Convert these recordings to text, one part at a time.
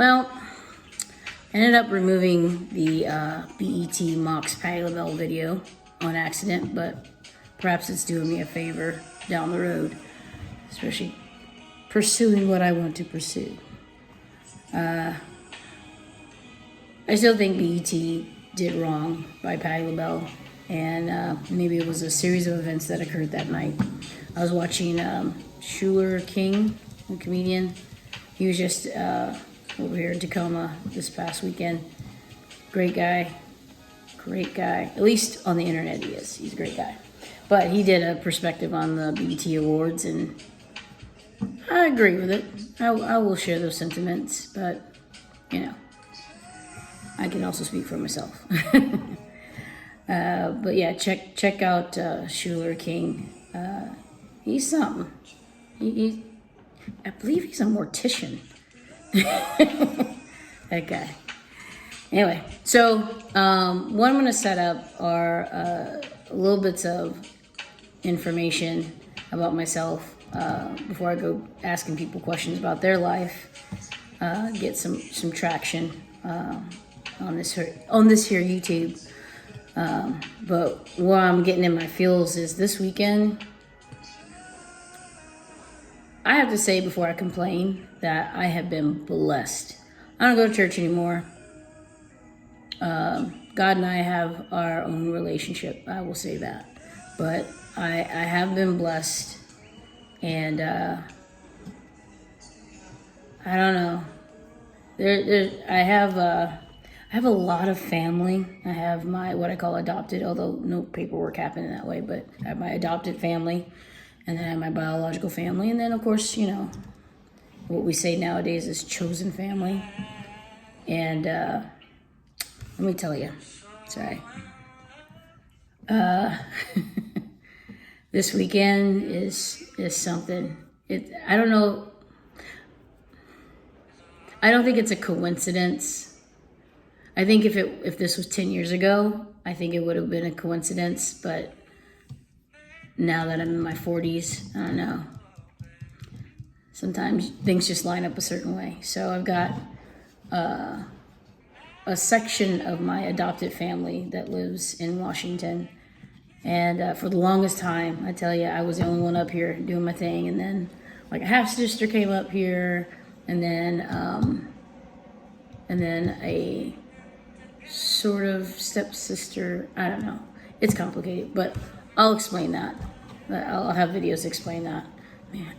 Well, I ended up removing the BET mocks Patti LaBelle video on accident, but perhaps it's doing me a favor down the road, especially pursuing what I want to pursue. I still think BET did wrong by Patti LaBelle, and maybe it was a series of events that occurred that night. I was watching Schuler King, a comedian. He was just over here in Tacoma this past weekend. Great guy. At least on the internet he is. He's a great guy. But he did a perspective on the BET Awards, and I agree with it. I will share those sentiments, but, I can also speak for myself. But yeah, check out Schuler King. He's something. I believe he's a mortician. That guy. Anyway, so what I'm going to set up are little bits of information about myself before I go asking people questions about their life. Get some traction on this here YouTube. But what I'm getting in my feels is this weekend, I have to say before I complain that I have been blessed. I don't go to church anymore. God and I have our own relationship, I will say that. But I have been blessed, and I don't know. I have a lot of family. I have my what I call adopted, although no paperwork happened in that way, but I have my adopted family, and then I have my biological family, and then of course, what we say nowadays is chosen family. And let me tell you, sorry. This weekend is something. I don't know. I don't think it's a coincidence. I think if this was 10 years ago, I think it would have been a coincidence. But now that I'm in my 40s, I don't know. Sometimes things just line up a certain way. So I've got a section of my adopted family that lives in Washington. And for the longest time, I tell you, I was the only one up here doing my thing. And then like a half-sister came up here, and then a sort of stepsister. I don't know. It's complicated, but I'll explain that. I'll have videos explain that. Man,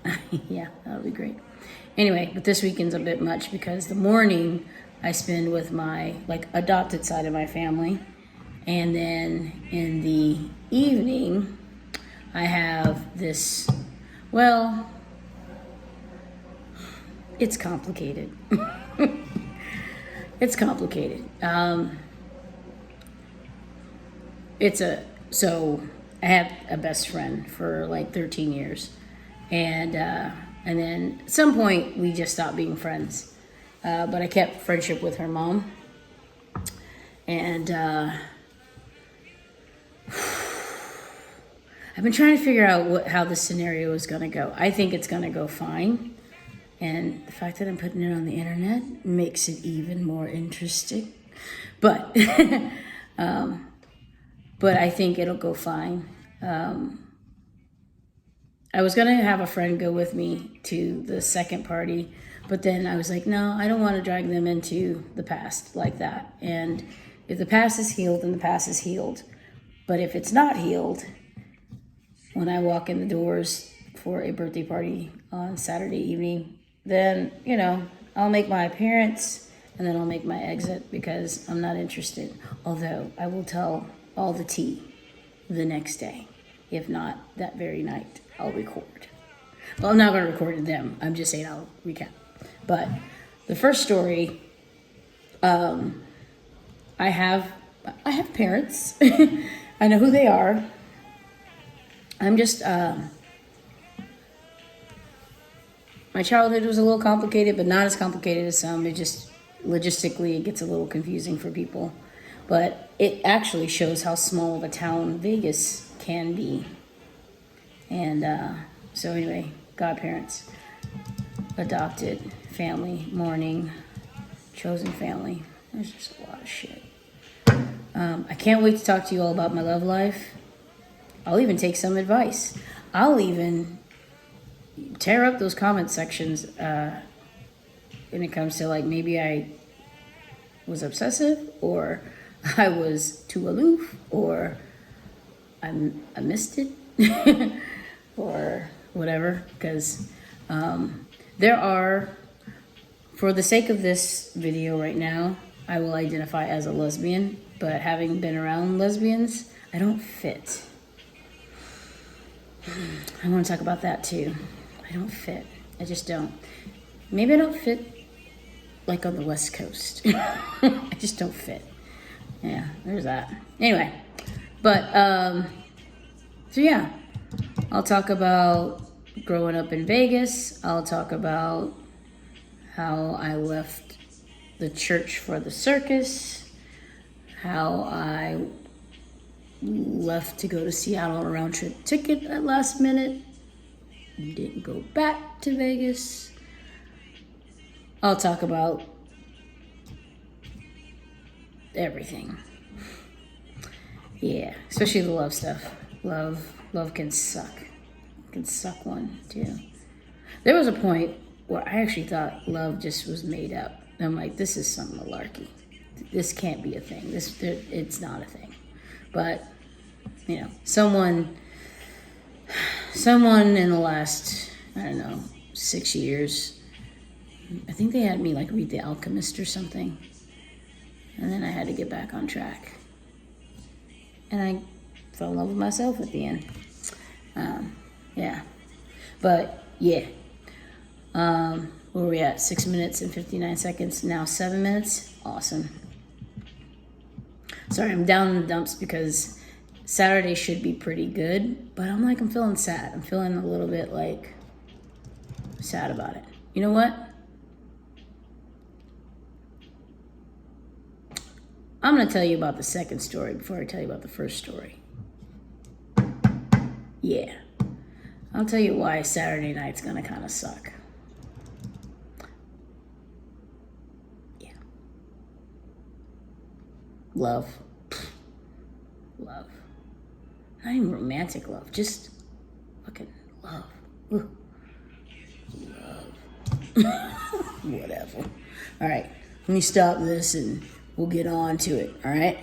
yeah, that'll be great. Anyway, but this weekend's a bit much because the morning I spend with my adopted side of my family, and then in the evening I have this. Well, it's complicated. It's complicated. So I had a best friend for 13 years, and then at some point we just stopped being friends. But I kept friendship with her mom, and I've been trying to figure out how this scenario is going to go. I think it's going to go fine. And the fact that I'm putting it on the internet makes it even more interesting. But but I think it'll go fine. I was going to have a friend go with me to the second party, but then I was like, no, I don't want to drag them into the past like that. And if the past is healed, then the past is healed. But if it's not healed, when I walk in the doors for a birthday party on Saturday evening, then, I'll make my appearance and then I'll make my exit because I'm not interested. Although I will tell all the tea the next day. If not, that very night, I'll record. Well, I'm not going to record to them. I'm just saying I'll recap. But the first story, I have parents. I know who they are. I'm just... my childhood was a little complicated, but not as complicated as some. It just, logistically, it gets a little confusing for people. But it actually shows how small of a town Vegas can be. And so anyway, godparents, adopted family, mourning, chosen family. There's just a lot of shit. I can't wait to talk to you all about my love life. I'll even take some advice. I'll even tear up those comment sections when it comes to like maybe I was obsessive or I was too aloof or I missed it or whatever. Because there are, for the sake of this video right now, I will identify as a lesbian, but having been around lesbians, I don't fit. I want to talk about that too. I don't fit. I just don't. Maybe I don't fit like on the West Coast. I just don't fit. Yeah, there's that. Anyway, but, so yeah, I'll talk about growing up in Vegas. I'll talk about how I left the church for the circus, how I left to go to Seattle on a round trip ticket at last minute, didn't go back to Vegas. I'll talk about everything. Yeah, especially the love stuff. Love can suck. It can suck one too. There was a point where I actually thought love just was made up. I'm like, this is some malarkey. This can't be a thing. It's not a thing. But, you know, someone in the last, I don't know, 6 years, I think they had me like read The Alchemist or something. And then I had to get back on track. And I fell in love with myself at the end. Yeah. But, yeah. Where are we at? 6 minutes and 59 seconds. Now 7 minutes. Awesome. Sorry, I'm down in the dumps because Saturday should be pretty good. But I'm feeling sad. I'm feeling a little bit like sad about it. You know what? I'm going to tell you about the second story before I tell you about the first story. Yeah. I'll tell you why Saturday night's going to kind of suck. Yeah. Love. Love. Not even romantic love. Just fucking love. Ooh. Love. Whatever. All right. Let me stop this and we'll get on to it. All right?